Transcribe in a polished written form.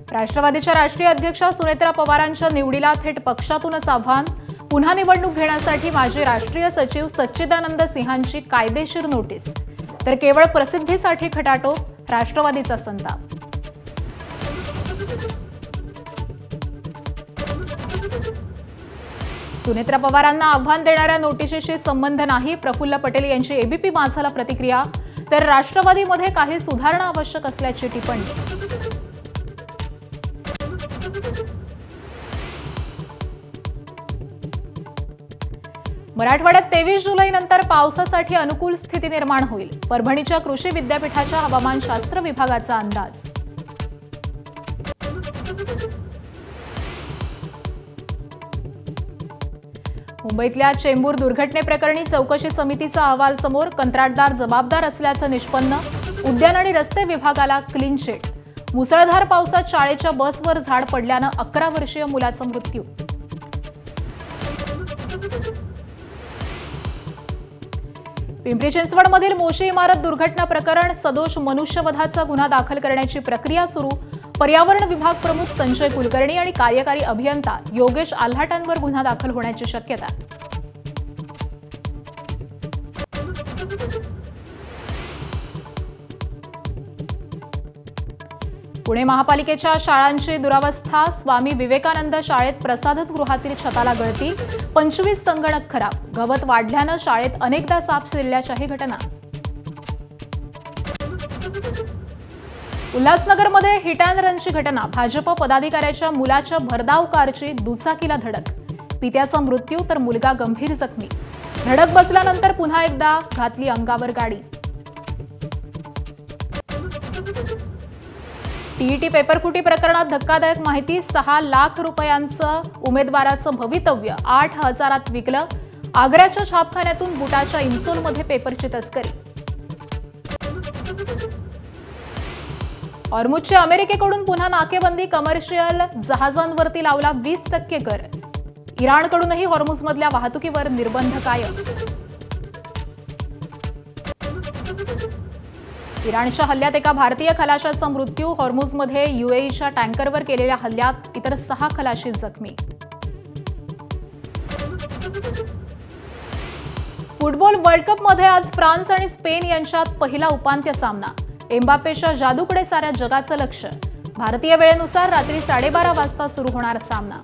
राष्ट्रवादीच्या राष्ट्रीय अध्यक्षा सुनेत्रा पवारांच्या निवडीला थेट पक्षातूनच आव्हान। पुन्हा निवडणूक घेण्यासाठी माजी राष्ट्रीय सचिव सच्चिदानंद सिंहांची कायदेशीर नोटीस, तर केवळ प्रसिद्धीसाठी खटाटोप, राष्ट्रवादीचा संताप। सुनेत्रा पवारांना आव्हान देणाऱ्या नोटिशीशी संबंध नाही, प्रफुल्ल पटेल यांची एबीपी माझाला प्रतिक्रिया, तर राष्ट्रवादीमध्ये काही सुधारणा आवश्यक असल्याची टिप्पणी। मराठवाड्यात 23 जुलैनंतर पावसासाठी अनुकूल स्थिती निर्माण होईल, परभणीच्या कृषी विद्यापीठाच्या हवामानशास्त्र विभागाचा अंदाज। मुंबईतल्या चेंबूर दुर्घटनेप्रकरणी चौकशी समितीचा अहवाल समोर, कंत्राटदार जबाबदार असल्याचं निष्पन्न, उद्यान आणि रस्ते विभागाला क्लीन चिट। मुसळधार पावसात शाळेच्या बसवर झाड पडल्यानं 11 वर्षीय मुलाचा मृत्यू। पिंपरी चिंचवडमधील मोशी इमारत दुर्घटना प्रकरण, सदोष मनुष्यवधाचा गुन्हा दाखल करण्याची प्रक्रिया सुरू, पर्यावरण विभाग प्रमुख संजय कुलकर्णी आणि कार्यकारी अभियंता योगेश आल्हाटांवर गुन्हा दाखल होण्याची शक्यता। पुणे महापालिकेच्या शाळांची दुरावस्था, स्वामी विवेकानंद शाळेत प्रसाधनगृहातील छताला गळती, 25 संगणक खराब, गवत वाढल्यानं शाळेत अनेकदा साप शिरल्याच्याही घटना। उल्हासनगरमध्ये हिट अँड रनची घटना, भाजप पदाधिकाऱ्याच्या मुलाच्या भरधाव कारची दुचाकीला धडक, पित्याचा मृत्यू तर मुलगा गंभीर जखमी। धडक बसल्यानंतर पुन्हा एकदा घातली अंगावर गाडी। टीईटी पेपरफुटी प्रकरणात धक्कादायक माहिती, 6 लाख रुपयांचं उमेदवाराचं भवितव्य 8,000त विकलं, आग्र्याच्या छापखान्यातून बुटाच्या इन्सोलमध्ये पेपरची तस्करी। हॉर्मुझची अमेरिकेकडून पुन्हा नाकेबंदी, कमर्शियल जहाजांवरती लावला 20% कर, इराणकडूनही हॉर्मुझमधल्या वाहतुकीवर निर्बंध कायम। इराणच्या हल्ल्यात एका भारतीय खलाशाचा मृत्यू, हॉर्मुझमध्ये यूएईच्या टँकरवर केलेल्या हल्ल्यात इतर 6 खलाशी जखमी। फुटबॉल वर्ल्ड कपमध्ये आज फ्रान्स आणि स्पेन यांच्यात पहिला उपांत्य सामना, एम्बापेच्या जादूकडे साऱ्या जगाचं लक्ष। भारतीय वेळेनुसार रात्री 12:30 वाजता सुरू होणार सामना।